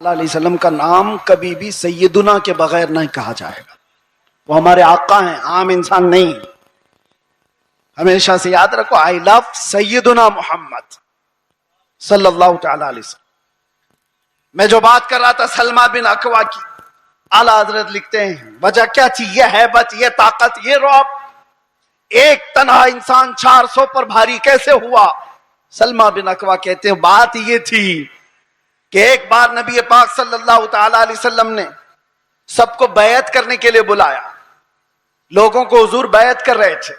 اللہ علیہ وسلم کا نام کبھی بھی سیدنا کے بغیر نہیں کہا جائے گا. وہ ہمارے آقا ہیں، عام انسان نہیں. ہمیشہ سے یاد رکھو، آئی لو سیدنا محمد صلی اللہ تعالی علیہ وسلم. میں جو بات کر رہا تھا سلمہ بن اکوع کی، اعلیٰ حضرت لکھتے ہیں وجہ کیا تھی؟ یہ ہیبت، یہ طاقت، یہ رعب. ایک تنہا انسان 400 پر بھاری کیسے ہوا؟ سلمہ بن اکوع کہتے ہیں بات یہ تھی کہ ایک بار نبی پاک صلی اللہ تعالی علیہ وسلم نے سب کو بیعت کرنے کے لیے بلایا. لوگوں کو حضور بیعت کر رہے تھے.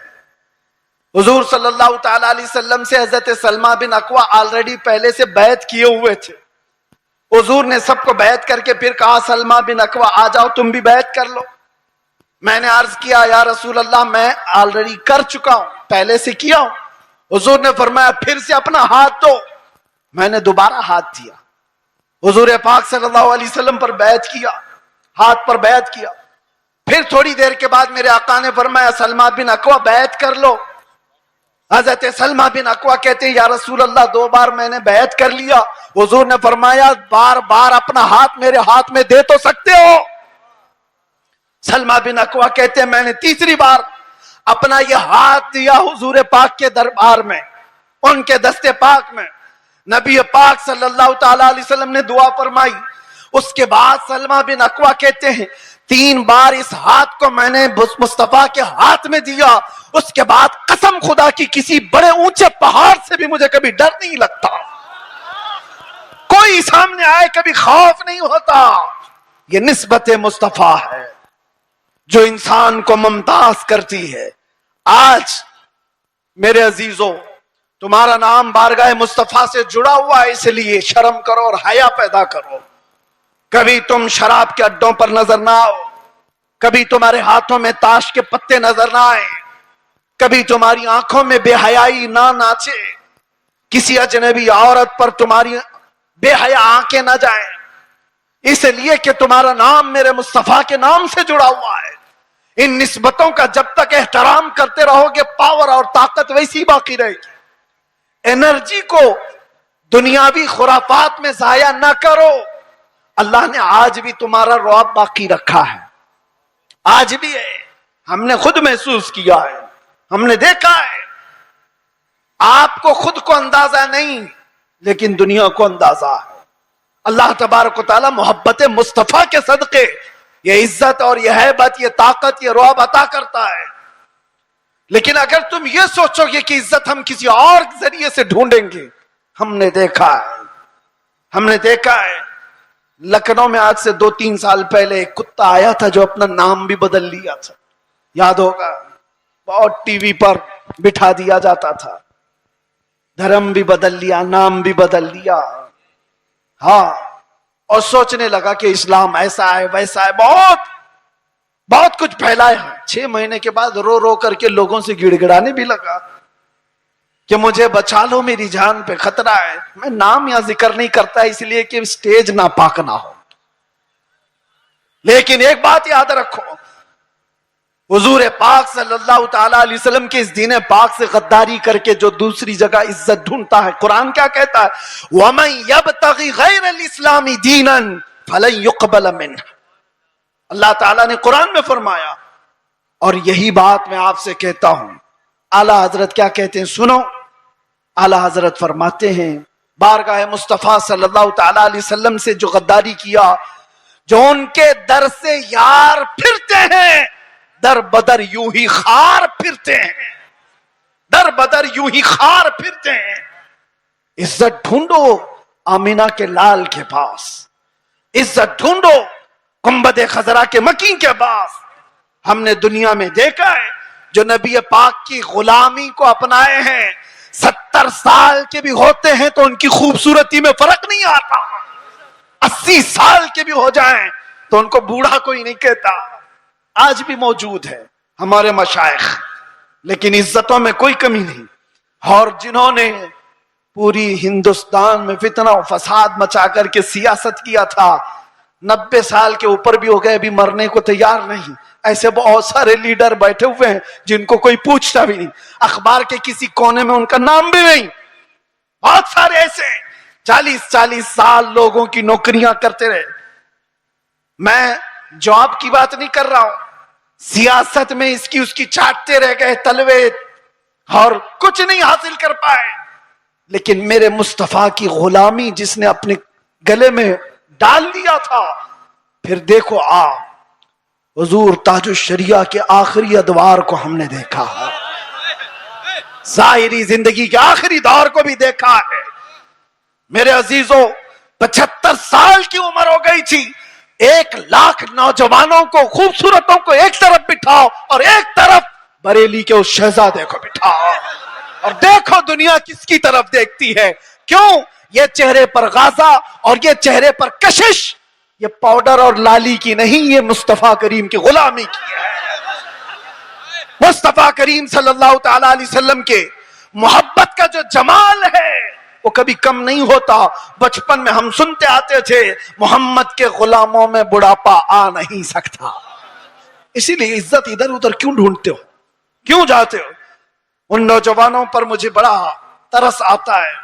حضور صلی اللہ تعالی علیہ وسلم سے حضرت سلمہ بن اکوع آلریڈی پہلے سے بیعت کیے ہوئے تھے. حضور نے سب کو بیعت کر کے پھر کہا سلمہ بن اکوع آ جاؤ تم بھی بیعت کر لو. میں نے عرض کیا یا رسول اللہ میں آلریڈی کر چکا ہوں، پہلے سے کیا ہوں. حضور نے فرمایا پھر سے اپنا ہاتھ دو. میں نے دوبارہ ہاتھ دیا. حضور پاک صلی اللہ علیہ وسلم پر بیعت کیا، ہاتھ پر بیعت کیا. پھر تھوڑی دیر کے بعد میرے آقا نے فرمایا سلمہ بن اکوع بیعت کر لو. حضرت سلمہ بن اکوع کہتے ہیں یا رسول اللہ 2 بار میں نے بیعت کر لیا. حضور نے فرمایا بار بار اپنا ہاتھ میرے ہاتھ میں دے تو سکتے ہو. سلمہ بن اکوع کہتے ہیں میں نے 3ری بار اپنا یہ ہاتھ دیا حضور پاک کے دربار میں، ان کے دستے پاک میں. نبی پاک صلی اللہ تعالی علیہ وسلم نے دعا فرمائی. اس کے بعد سلمہ بن اکوع کہتے ہیں 3 بار اس ہاتھ کو میں نے مصطفیٰ کے ہاتھ میں دیا. اس کے بعد قسم خدا کی کسی بڑے اونچے پہاڑ سے بھی مجھے کبھی ڈر نہیں لگتا، کوئی سامنے آئے کبھی خوف نہیں ہوتا. یہ نسبت مصطفیٰ ہے جو انسان کو ممتاز کرتی ہے. آج میرے عزیزوں تمہارا نام بارگاہ مصطفیٰ سے جڑا ہوا ہے، اس لیے شرم کرو اور حیا پیدا کرو. کبھی تم شراب کے اڈوں پر نظر نہ آؤ، کبھی تمہارے ہاتھوں میں تاش کے پتے نظر نہ آئے، کبھی تمہاری آنکھوں میں بے حیائی نہ ناچے، کسی اجنبی عورت پر تمہاری بے حیا آنکھیں نہ جائیں، اس لیے کہ تمہارا نام میرے مصطفیٰ کے نام سے جڑا ہوا ہے. ان نسبتوں کا جب تک احترام کرتے رہو گے پاور اور طاقت ویسی باقی رہے گی. انرجی کو دنیاوی خرافات میں ضائع نہ کرو. اللہ نے آج بھی تمہارا رعب باقی رکھا ہے، آج بھی ہے. ہم نے خود محسوس کیا ہے، ہم نے دیکھا ہے. آپ کو خود کو اندازہ نہیں لیکن دنیا کو اندازہ ہے. اللہ تبارک و تعالی محبت مصطفیٰ کے صدقے یہ عزت اور یہ ہیبت، یہ طاقت، یہ رعب عطا کرتا ہے. لیکن اگر تم یہ سوچو گے کہ عزت ہم کسی اور ذریعے سے ڈھونڈیں گے، ہم نے دیکھا ہے لکھنؤ میں آج سے 2-3 سال پہلے ایک کتا آیا تھا جو اپنا نام بھی بدل لیا تھا، یاد ہوگا. بہت ٹی وی پر بٹھا دیا جاتا تھا، دھرم بھی بدل لیا، نام بھی بدل لیا. ہاں، اور سوچنے لگا کہ اسلام ایسا ہے ویسا ہے، بہت کچھ پھیلایا. 6 مہینے کے بعد رو رو کر کے لوگوں سے گڑ گڑانے بھی لگا کہ مجھے بچا لو، میری جان پہ خطرہ ہے. میں نام یا ذکر نہیں کرتا اس لیے کہ سٹیج ناپاک نہ ہو. لیکن ایک بات یاد رکھو، حضور پاک صلی اللہ تعالی علیہ وسلم کے اس دین پاک سے غداری کر کے جو دوسری جگہ عزت ڈھونڈتا ہے، قرآن کیا کہتا ہے؟ وَمَن يَبْتَغِ غَيْرَ الْإِسْلَامِ دِينًا فَلَن يُقْبَلَ مِنْهُ. اللہ تعالیٰ نے قرآن میں فرمایا، اور یہی بات میں آپ سے کہتا ہوں. اعلیٰ حضرت کیا کہتے ہیں سنو. اعلیٰ حضرت فرماتے ہیں بارگاہ مصطفیٰ صلی اللہ تعالی علیہ وسلم سے جو غداری کیا، جو ان کے در سے یار پھرتے ہیں، در بدر یوں ہی خار پھرتے ہیں، در بدر یوں ہی خار پھرتے ہیں. عزت ڈھونڈو آمینہ کے لال کے پاس، عزت ڈھونڈو گنبد خضرا کے مکین کے پاس. ہم نے دنیا میں دیکھا ہے جو نبی پاک کی غلامی کو اپنائے ہیں 70 سال کے بھی ہوتے ہیں تو ان کی خوبصورتی میں فرق نہیں آتا. 80 سال کے بھی ہو جائیں تو ان کو بوڑھا کوئی نہیں کہتا. آج بھی موجود ہے ہمارے مشائخ، لیکن عزتوں میں کوئی کمی نہیں. اور جنہوں نے پوری ہندوستان میں فتنہ و فساد مچا کر کے سیاست کیا تھا، 90 سال کے اوپر بھی ہو گئے، ابھی مرنے کو تیار نہیں. ایسے بہت سارے لیڈر بیٹھے ہوئے ہیں جن کو کوئی پوچھتا بھی نہیں، اخبار کے کسی کونے میں ان کا نام بھی نہیں. بہت سارے ایسے 40 سال لوگوں کی نوکریاں کرتے رہے. میں جاب کی بات نہیں کر رہا ہوں, سیاست میں اس کی اس کی چاٹتے رہ گئے تلوے اور کچھ نہیں حاصل کر پائے. لیکن میرے مصطفیٰ کی غلامی جس نے اپنے گلے میں ڈال دیا تھا, پھر دیکھو حضور تاج الشریعہ کے آخری ادوار کو ہم نے دیکھا ہے, ظاہری زندگی کے آخری دور کو بھی دیکھا ہے. میرے عزیزوں 75 سال کی عمر ہو گئی تھی, 1 لاکھ نوجوانوں کو, خوبصورتوں کو ایک طرف بٹھاؤ اور ایک طرف بریلی کے اس شہزادے کو بٹھاؤ, اور دیکھو دنیا کس کی طرف دیکھتی ہے. کیوں؟ یہ چہرے پر غازہ اور یہ چہرے پر کشش, یہ پاؤڈر اور لالی کی نہیں, یہ مصطفیٰ کریم کی غلامی کی ہے. مصطفیٰ کریم صلی اللہ تعالی علیہ وسلم کے محبت کا جو جمال ہے وہ کبھی کم نہیں ہوتا. بچپن میں ہم سنتے آتے تھے محمد کے غلاموں میں بڑھاپا آ نہیں سکتا. اسی لیے عزت ادھر ادھر کیوں ڈھونڈتے ہو, کیوں جاتے ہو؟ ان نوجوانوں پر مجھے بڑا ترس آتا ہے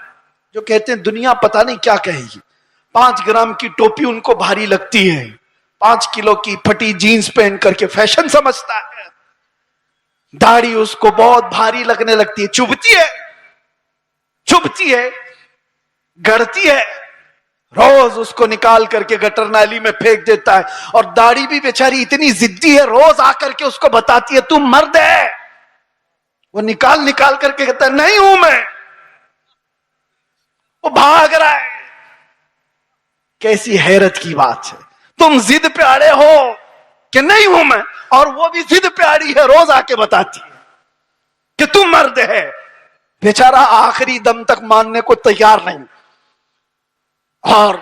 جو کہتے ہیں دنیا پتہ نہیں کیا کہے گی. 5 گرام کی ٹوپی ان کو بھاری لگتی ہے, 5 کلو کی پھٹی جینز پہن کر کے فیشن سمجھتا ہے. داڑھی اس کو بہت بھاری لگنے لگتی ہے, چبھتی ہے, گڑتی ہے, روز اس کو نکال کر کے گٹر نالی میں پھینک دیتا ہے. اور داڑھی بھی بیچاری اتنی ضدی ہے, روز آ کر کے اس کو بتاتی ہے تم مرد ہے. وہ نکال کر کے کہتا ہے نہیں ہوں میں. وہ بھاگ رہا ہے. کیسی حیرت کی بات ہے, تم ضد پہ اڑے ہو کہ نہیں ہوں میں, اور وہ بھی ضد پہ اڑی ہے, روز آ کے بتاتی ہے کہ تم مرد ہے. بیچارہ آخری دم تک ماننے کو تیار نہیں. اور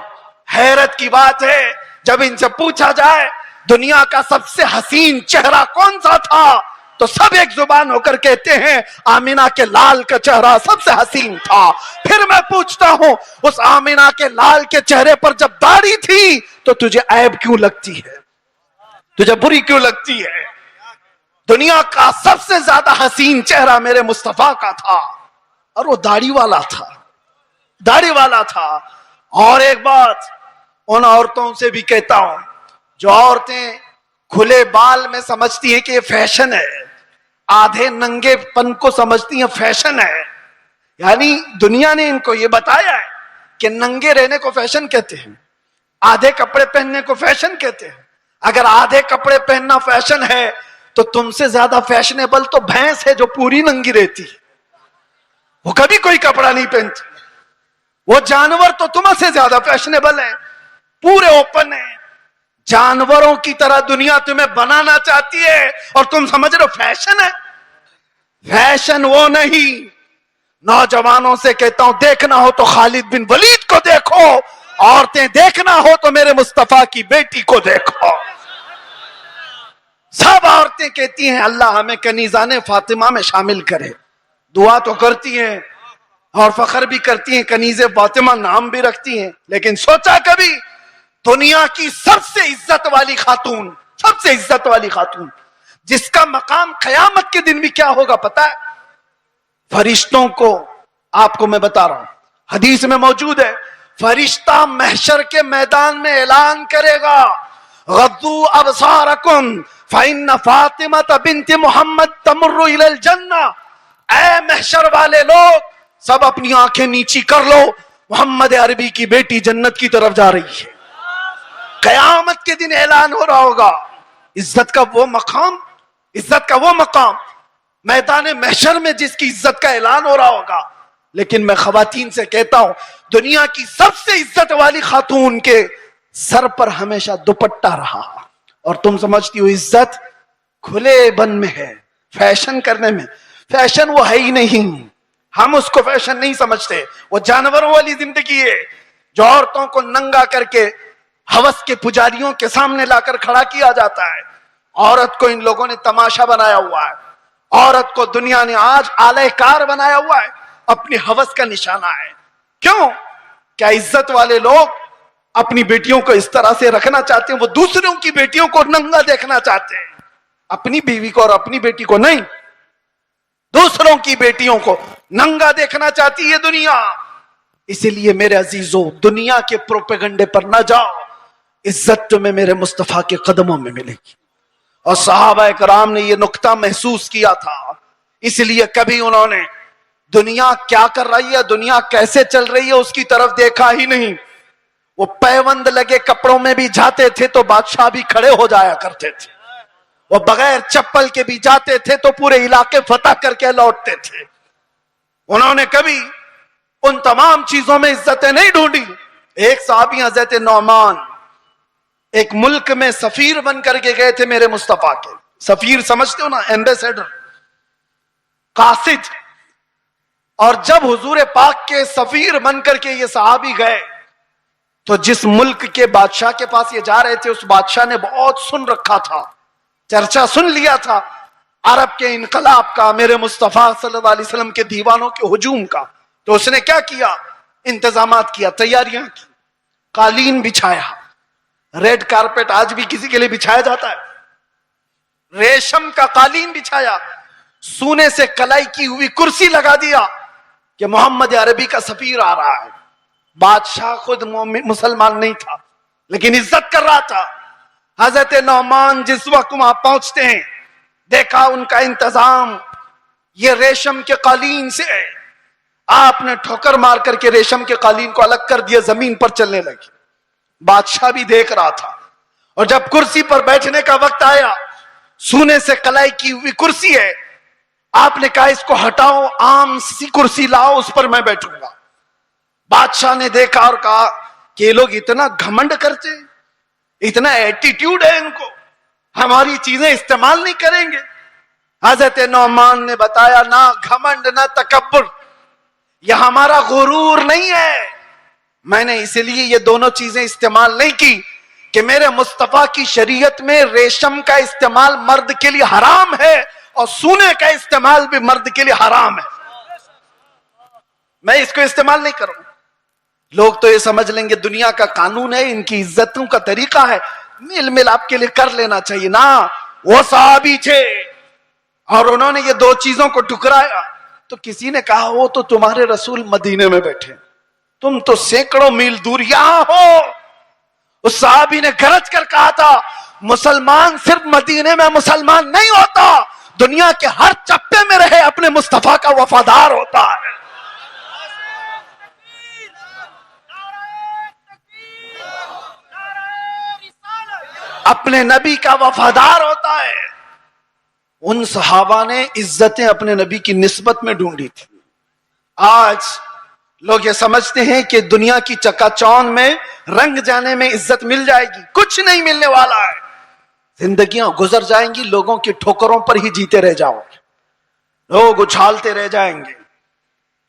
حیرت کی بات ہے جب ان سے پوچھا جائے دنیا کا سب سے حسین چہرہ کون سا تھا, تو سب ایک زبان ہو کر کہتے ہیں آمینہ کے لال کا چہرہ سب سے حسین تھا. پھر میں پوچھتا ہوں اس آمینہ کے لال کے چہرے پر جب داڑھی تھی تو تجھے عیب کیوں لگتی ہے, تجھے بری کیوں لگتی ہے؟ دنیا کا سب سے زیادہ حسین چہرہ میرے مصطفیٰ کا تھا, اور وہ داڑھی والا تھا. اور ایک بات ان عورتوں سے بھی کہتا ہوں جو عورتیں کھلے بال میں سمجھتی ہیں کہ یہ فیشن ہے, آدھے ننگے پن کو سمجھتی ہیں فیشن ہے. یعنی دنیا نے ان کو یہ بتایا ہے کہ ننگے رہنے کو فیشن کہتے ہیں, آدھے کپڑے پہننے کو فیشن کہتے ہیں. اگر آدھے کپڑے پہننا فیشن ہے تو تم سے زیادہ فیشنیبل تو بھینس ہے جو پوری ننگی رہتی, وہ کبھی کوئی کپڑا نہیں پہنتی. وہ جانور تو تم سے زیادہ فیشنیبل ہے, پورے اوپن ہے. جانوروں کی طرح دنیا تمہیں بنانا چاہتی ہے اور تم سمجھ رہے ہو فیشن ہے. فیشن وہ نہیں. نوجوانوں سے کہتا ہوں دیکھنا ہو تو خالد بن ولید کو دیکھو, عورتیں دیکھنا ہو تو میرے مصطفیٰ کی بیٹی کو دیکھو. سب عورتیں کہتی ہیں اللہ ہمیں کنیزان فاطمہ میں شامل کرے, دعا تو کرتی ہیں اور فخر بھی کرتی ہیں, کنیز فاطمہ نام بھی رکھتی ہیں. لیکن سوچا کبھی دنیا کی سب سے عزت والی خاتون جس کا مقام قیامت کے دن بھی کیا ہوگا پتا ہے؟ فرشتوں کو, آپ کو میں بتا رہا ہوں, حدیث میں موجود ہے, فرشتہ محشر کے میدان میں اعلان کرے گا غضوا ابصارکم فإن فاطمہ بنت محمد تمر الی الجنہ. اے محشر والے لوگ سب اپنی آنکھیں نیچی کر لو, محمد عربی کی بیٹی جنت کی طرف جا رہی ہے. قیامت کے دن اعلان ہو رہا ہوگا. عزت کا وہ مقام میدان محشر میں جس کی عزت کا اعلان ہو رہا ہوگا. لیکن میں خواتین سے کہتا ہوں دنیا کی سب سے عزت والی خاتون کے سر پر ہمیشہ دوپٹہ رہا, اور تم سمجھتی ہو عزت کھلے بن میں ہے, فیشن کرنے میں. فیشن وہ ہے ہی نہیں, ہم اس کو فیشن نہیں سمجھتے. وہ جانوروں والی زندگی ہے جو عورتوں کو ننگا کر کے ہوس کے پجاریوں کے سامنے لا کر کھڑا کیا جاتا ہے. عورت کو ان لوگوں نے تماشا بنایا ہوا ہے, عورت کو دنیا نے آج آلہ کار بنایا ہوا ہے, اپنی ہوس کا نشانہ ہے. کیوں؟ کیا عزت والے لوگ اپنی بیٹیوں کو اس طرح سے رکھنا چاہتے ہیں؟ وہ دوسروں کی بیٹیوں کو ننگا دیکھنا چاہتے ہیں, اپنی بیوی کو اور اپنی بیٹی کو نہیں, دوسروں کی بیٹیوں کو ننگا دیکھنا چاہتی ہے دنیا. اسی لیے میرے عزیزوں دنیا کے پروپیگنڈے پر نہ جاؤ، عزت تمہیں میرے مصطفیٰ کے قدموں میں ملے گی. اور صحابہ کرام نے یہ نقطہ محسوس کیا تھا، اس لیے کبھی انہوں نے دنیا کیا کر رہی ہے، دنیا کیسے چل رہی ہے اس کی طرف دیکھا ہی نہیں. وہ پیوند لگے کپڑوں میں بھی جاتے تھے تو بادشاہ بھی کھڑے ہو جایا کرتے تھے، وہ بغیر چپل کے بھی جاتے تھے تو پورے علاقے فتح کر کے لوٹتے تھے. انہوں نے کبھی ان تمام چیزوں میں عزتیں نہیں ڈھونڈی. ایک صحابی حضرت نعمان ایک ملک میں سفیر بن کر کے گئے تھے میرے مصطفیٰ کے. سفیر سمجھتے ہو نا، ایمبیسیڈر، قاصد. اور جب حضور پاک کے سفیر بن کر کے یہ صحابی گئے تو جس ملک کے بادشاہ کے پاس یہ جا رہے تھے اس بادشاہ نے بہت سن رکھا تھا، چرچا سن لیا تھا عرب کے انقلاب کا، میرے مصطفیٰ صلی اللہ علیہ وسلم کے دیوانوں کے ہجوم کا. تو اس نے کیا کیا؟ انتظامات کیا، تیاریاں کی، قالین بچھایا. ریڈ کارپیٹ آج بھی کسی کے لیے بچھایا جاتا ہے، ریشم کا قالین بچھایا، سونے سے کلائی کی ہوئی کرسی لگا دیا کہ محمد عربی کا سفیر آ رہا ہے. بادشاہ خود مسلمان نہیں تھا لیکن عزت کر رہا تھا. حضرت نعمان جس وقت وہاں پہنچتے ہیں دیکھا ان کا انتظام یہ ریشم کے قالین سے ہے. آپ نے ٹھوکر مار کر کے ریشم کے قالین کو الگ کر دیا، زمین پر چلنے لگے. بادشاہ بھی دیکھ رہا تھا. اور جب کرسی پر بیٹھنے کا وقت آیا، سونے سے کلائی کی ہوئی کرسی ہے، آپ نے کہا اس کو ہٹاؤ، عام سی کرسی لاؤ، اس پر میں بیٹھوں گا. بادشاہ نے دیکھا اور کہا کہ یہ لوگ اتنا گھمنڈ کرتے، اتنا ایٹیٹیوڈ ہے ان کو، ہماری چیزیں استعمال نہیں کریں گے. حضرت نعمان نے بتایا نہ گھمنڈ نہ تکبر، یہ ہمارا غرور نہیں ہے. میں نے اسی لیے یہ دونوں چیزیں استعمال نہیں کی کہ میرے مصطفیٰ کی شریعت میں ریشم کا استعمال مرد کے لیے حرام ہے اور سونے کا استعمال بھی مرد کے لیے حرام ہے. میں اس کو استعمال نہیں کروں. لوگ تو یہ سمجھ لیں گے دنیا کا قانون ہے، ان کی عزتوں کا طریقہ ہے، مل مل آپ کے لیے کر لینا چاہیے. نا، وہ صحابی تھے اور انہوں نے یہ دو چیزوں کو ٹکرایا. تو کسی نے کہا وہ تو تمہارے رسول مدینے میں بیٹھے، تم تو سینکڑوں میل دور یہاں ہو. اس صحابی نے گرج کر کہا تھا مسلمان صرف مدینے میں مسلمان نہیں ہوتا، دنیا کے ہر چپے میں رہے اپنے مصطفیٰ کا وفادار ہوتا ہے. اپنے نبی کا وفادار ہوتا ہے. ان صحابہ نے عزتیں اپنے نبی کی نسبت میں ڈھونڈی تھی. آج لوگ یہ سمجھتے ہیں کہ دنیا کی چکا چوند میں رنگ جانے میں عزت مل جائے گی. کچھ نہیں ملنے والا ہے. زندگیاں گزر جائیں گی، لوگوں کی ٹھوکروں پر ہی جیتے رہ جاؤ گے، لوگ اچھالتے رہ جائیں گے.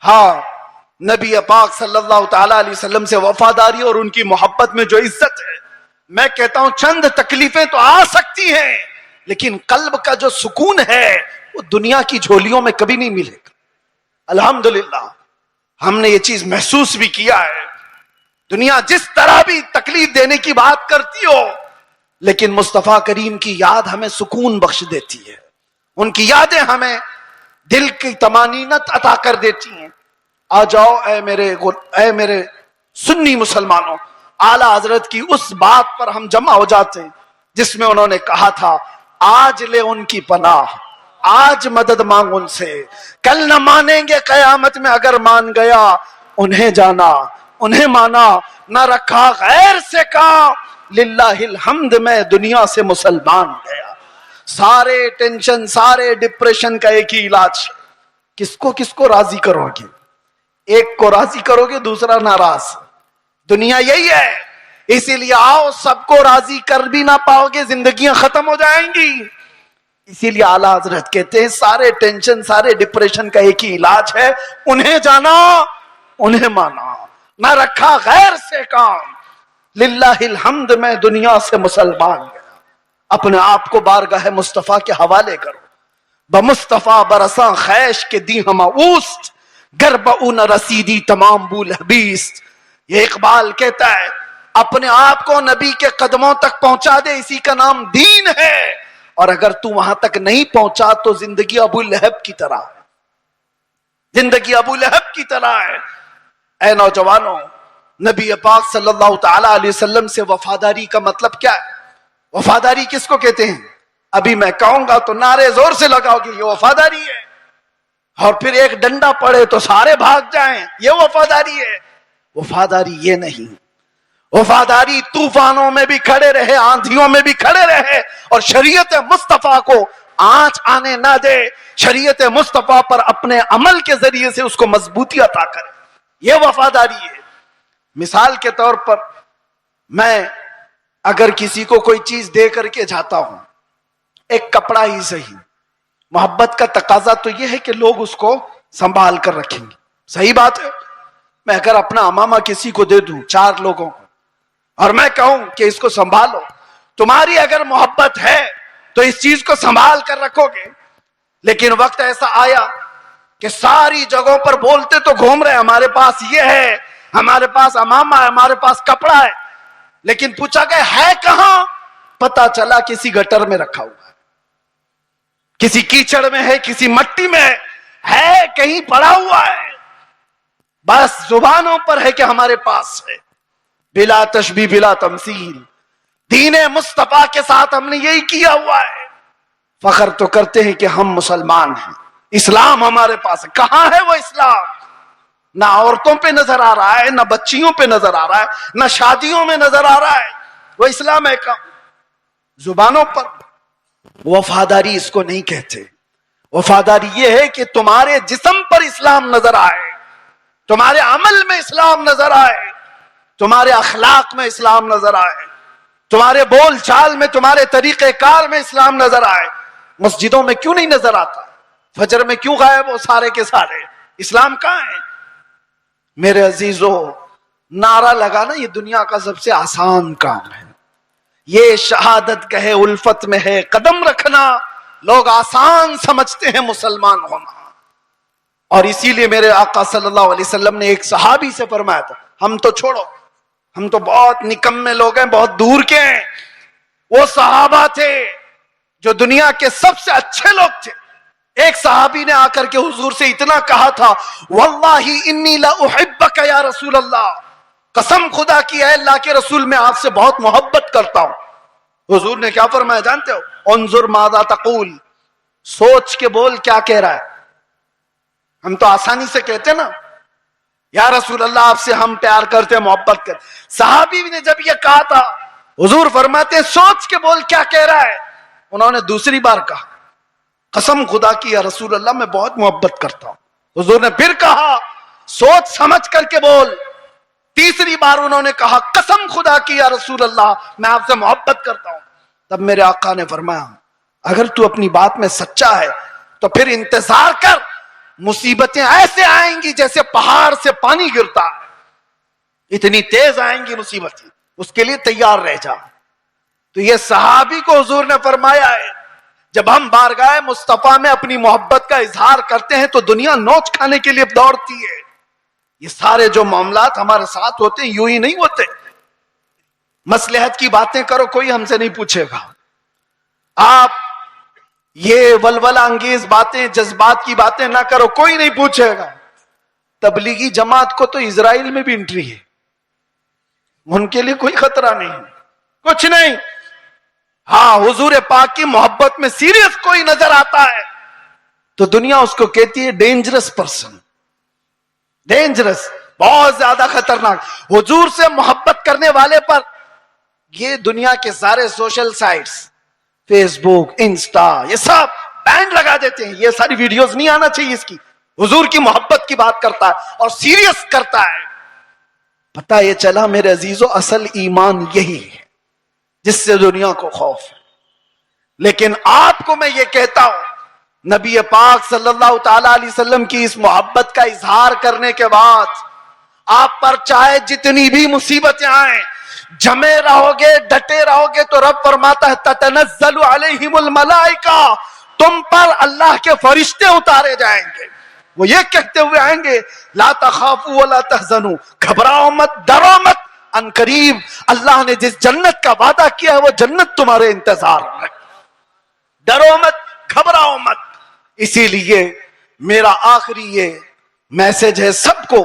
ہاں، نبی پاک صلی اللہ تعالی علیہ وسلم سے وفاداری اور ان کی محبت میں جو عزت ہے، میں کہتا ہوں چند تکلیفیں تو آ سکتی ہیں لیکن قلب کا جو سکون ہے وہ دنیا کی جھولیوں میں کبھی نہیں ملے گا. الحمدللہ ہم نے یہ چیز محسوس بھی کیا ہے. دنیا جس طرح بھی تکلیف دینے کی بات کرتی ہو لیکن مصطفیٰ کریم کی یاد ہمیں سکون بخش دیتی ہے. ان کی یادیں ہمیں دل کی طمانینت عطا کر دیتی ہیں. آ جاؤ اے میرے سنی مسلمانوں، اعلیٰ حضرت کی اس بات پر ہم جمع ہو جاتے ہیں جس میں انہوں نے کہا تھا آج لے ان کی پناہ، آج مدد مانگ ان سے، کل نہ مانیں گے قیامت میں اگر مان گیا. انہیں جانا، انہیں مانا، نہ رکھا غیر سے کام، للہ الحمد میں دنیا سے مسلمان گیا. سارے ٹینشن، سارے ڈپریشن کا ایک ہی علاج، کس کو راضی کرو گے؟ ایک کو راضی کرو گے دوسرا ناراض. دنیا یہی ہے. اسی لیے آؤ، سب کو راضی کر بھی نہ پاؤ گے، زندگیاں ختم ہو جائیں گی. اسی لیے اعلیٰ حضرت کہتے ہیں سارے ٹینشن، سارے ڈپریشن کا ایک ہی علاج ہے، انہیں جانا، انہیں مانا، نہ رکھا غیر سے کام، للہ الحمد میں دنیا سے مسلمان گیا. اپنے آپ کو بارگاہ مصطفیٰ کے حوالے کرو. بمصطفیٰ برساں خیش کے دی ہما اوست، گرب اون رسیدی تمام بول حبیست. یہ اقبال کہتا ہے اپنے آپ کو نبی کے قدموں تک پہنچا دے، اسی کا نام دین ہے. اور اگر تو وہاں تک نہیں پہنچا تو زندگی ابو لہب کی طرح ہے، زندگی ابو لہب کی طرح ہے. اے نوجوانوں، نبی پاک صلی اللہ تعالی علیہ وسلم سے وفاداری کا مطلب کیا ہے؟ وفاداری کس کو کہتے ہیں؟ ابھی میں کہوں گا تو نعرے زور سے لگاؤ گے یہ وفاداری ہے، اور پھر ایک ڈنڈا پڑے تو سارے بھاگ جائیں یہ وفاداری ہے۔ وفاداری یہ نہیں، وفاداری طوفانوں میں بھی کھڑے رہے، آندھیوں میں بھی کھڑے رہے، اور شریعت مصطفیٰ کو آنچ آنے نہ دے، شریعت مصطفیٰ پر اپنے عمل کے ذریعے سے اس کو مضبوطی عطا کرے، یہ وفاداری ہے۔ مثال کے طور پر میں اگر کسی کو کوئی چیز دے کر کے جاتا ہوں، ایک کپڑا ہی صحیح، محبت کا تقاضا تو یہ ہے کہ لوگ اس کو سنبھال کر رکھیں گے، صحیح بات ہے۔ میں اگر اپنا امامہ کسی کو دے دوں 4 لوگوں کو، اور میں کہوں کہ اس کو سنبھالو، تمہاری اگر محبت ہے تو اس چیز کو سنبھال کر رکھو گے، لیکن وقت ایسا آیا کہ ساری جگہوں پر بولتے تو گھوم رہے ہمارے پاس یہ ہے، ہمارے پاس امامہ ہے، ہمارے پاس کپڑا ہے، لیکن پوچھا کہ ہے کہاں؟ پتا چلا کسی گٹر میں رکھا ہوا ہے، کسی کیچڑ میں ہے، کسی مٹی میں ہے کہیں پڑا ہوا ہے، بس زبانوں پر ہے کہ ہمارے پاس ہے، بلا تشبیہ بلا تمثیل۔ دین مصطفیٰ کے ساتھ ہم نے یہی کیا ہوا ہے، فخر تو کرتے ہیں کہ ہم مسلمان ہیں، اسلام ہمارے پاس ہے۔ کہاں ہے وہ اسلام؟ نہ عورتوں پہ نظر آ رہا ہے، نہ بچیوں پہ نظر آ رہا ہے، نہ شادیوں میں نظر آ رہا ہے، وہ اسلام ہے کہاں؟ زبانوں پر۔ وفاداری اس کو نہیں کہتے، وفاداری یہ ہے کہ تمہارے جسم پر اسلام نظر آئے، تمہارے عمل میں اسلام نظر آئے، تمہارے اخلاق میں اسلام نظر آئے، تمہارے بول چال میں، تمہارے طریقہ کار میں اسلام نظر آئے۔ مسجدوں میں کیوں نہیں نظر آتا؟ فجر میں کیوں غائب وہ سارے کے سارے؟ اسلام کہاں ہے؟ میرے عزیزو، نعرہ لگانا یہ دنیا کا سب سے آسان کام ہے، یہ شہادت کہے الفت میں ہے قدم رکھنا، لوگ آسان سمجھتے ہیں مسلمان ہونا۔ اور اسی لیے میرے آقا صلی اللہ علیہ وسلم نے ایک صحابی سے فرمایا تھا، ہم تو چھوڑو، ہم تو بہت نکمے لوگ ہیں، بہت دور کے ہیں، وہ صحابہ تھے جو دنیا کے سب سے اچھے لوگ تھے۔ ایک صحابی نے آ کر کے حضور سے اتنا کہا تھا، واللہ انی لا احبک یا رسول اللہ، قسم خدا کی ہے اللہ کے رسول میں آپ سے بہت محبت کرتا ہوں۔ حضور نے کیا فرمایا جانتے ہو؟ انظر ماذا تقول، سوچ کے بول کیا کہہ رہا ہے۔ ہم تو آسانی سے کہتے نا یا رسول اللہ آپ سے ہم پیار کرتے محبت کرتے، صحابی نے جب یہ کہا تھا حضور فرماتے ہیں سوچ کے بول کیا کہہ رہا ہے۔ انہوں نے دوسری بار کہا قسم خدا کی یا رسول اللہ میں بہت محبت کرتا ہوں۔ حضور نے پھر کہا سوچ سمجھ کر کے بول۔ تیسری بار انہوں نے کہا قسم خدا کی یا رسول اللہ میں آپ سے محبت کرتا ہوں۔ تب میرے آقا نے فرمایا اگر تو اپنی بات میں سچا ہے تو پھر انتظار کر، مصیبتیں ایسے آئیں گی جیسے پہاڑ سے پانی گرتا ہے، اتنی تیز آئیں گی مصیبتیں، اس کے لیے تیار رہ جا۔ تو یہ صحابی کو حضور نے فرمایا ہے جب ہم بارگاہ مصطفیٰ میں اپنی محبت کا اظہار کرتے ہیں تو دنیا نوچ کھانے کے لیے دوڑتی ہے۔ یہ سارے جو معاملات ہمارے ساتھ ہوتے ہیں یوں ہی نہیں ہوتے۔ مصلحت کی باتیں کرو کوئی ہم سے نہیں پوچھے گا، آپ یہ ولولہ انگیز باتیں جذبات کی باتیں نہ کرو کوئی نہیں پوچھے گا۔ تبلیغی جماعت کو تو اسرائیل میں بھی انٹری ہے، ان کے لیے کوئی خطرہ نہیں، کچھ نہیں۔ ہاں حضور پاک کی محبت میں سیریس کوئی نظر آتا ہے تو دنیا اس کو کہتی ہے ڈینجرس پرسن، ڈینجرس، بہت زیادہ خطرناک۔ حضور سے محبت کرنے والے پر یہ دنیا کے سارے سوشل سائٹس، فیس بک، انسٹا، یہ سب بینڈ لگا دیتے ہیں، یہ ساری ویڈیوز نہیں آنا چاہیے اس کی۔ حضور کی محبت کی بات کرتا ہے اور سیریس کرتا ہے۔ پتہ یہ چلا میرے عزیزو اصل ایمان یہی ہے جس سے دنیا کو خوف ہے۔ لیکن آپ کو میں یہ کہتا ہوں نبی پاک صلی اللہ تعالی علیہ وسلم کی اس محبت کا اظہار کرنے کے بعد آپ پر چاہے جتنی بھی مصیبتیں آئیں، جمے رہو گے، ڈٹے رہو گے تو رب فرماتا ہے تتنزل علیہم الملائکہ، تم پر اللہ کے فرشتے اتارے جائیں گے، وہ یہ کہتے ہوئے آئیں گے لا تخافوا ولا تحزنوا، گھبراؤ مت، ڈرو مت، ان قریب اللہ نے جس جنت کا وعدہ کیا ہے وہ جنت تمہارے انتظار میں، ڈرو مت، گھبراؤ مت۔ اسی لیے میرا آخری یہ میسج ہے سب کو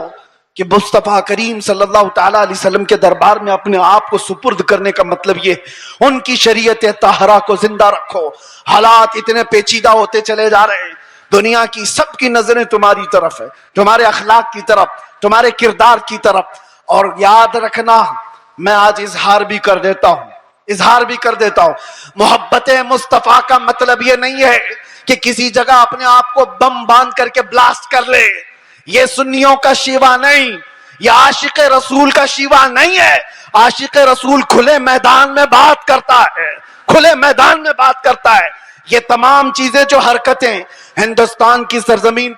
کہ مصطفیٰ کریم صلی اللہ تعالیٰ علیہ وسلم کے دربار میں اپنے آپ کو سپرد کرنے کا مطلب یہ، ان کی شریعت طاہرہ کو زندہ رکھو۔ حالات اتنے پیچیدہ ہوتے چلے جا رہے ہیں، دنیا کی سب کی نظریں تمہاری طرف ہے، تمہارے اخلاق کی طرف، تمہارے کردار کی طرف۔ اور یاد رکھنا، میں آج اظہار بھی کر دیتا ہوں، محبت مصطفیٰ کا مطلب یہ نہیں ہے کہ کسی جگہ اپنے آپ کو بم باندھ کر کے بلاسٹ کر لے۔ یہ سنیوں کا شیوا نہیں، یہ عاشق رسول کا شیوا نہیں ہے۔ عاشق رسول کھلے میدان میں بات کرتا ہے، یہ تمام چیزیں جو حرکتیں ہندوستان کی سرزمین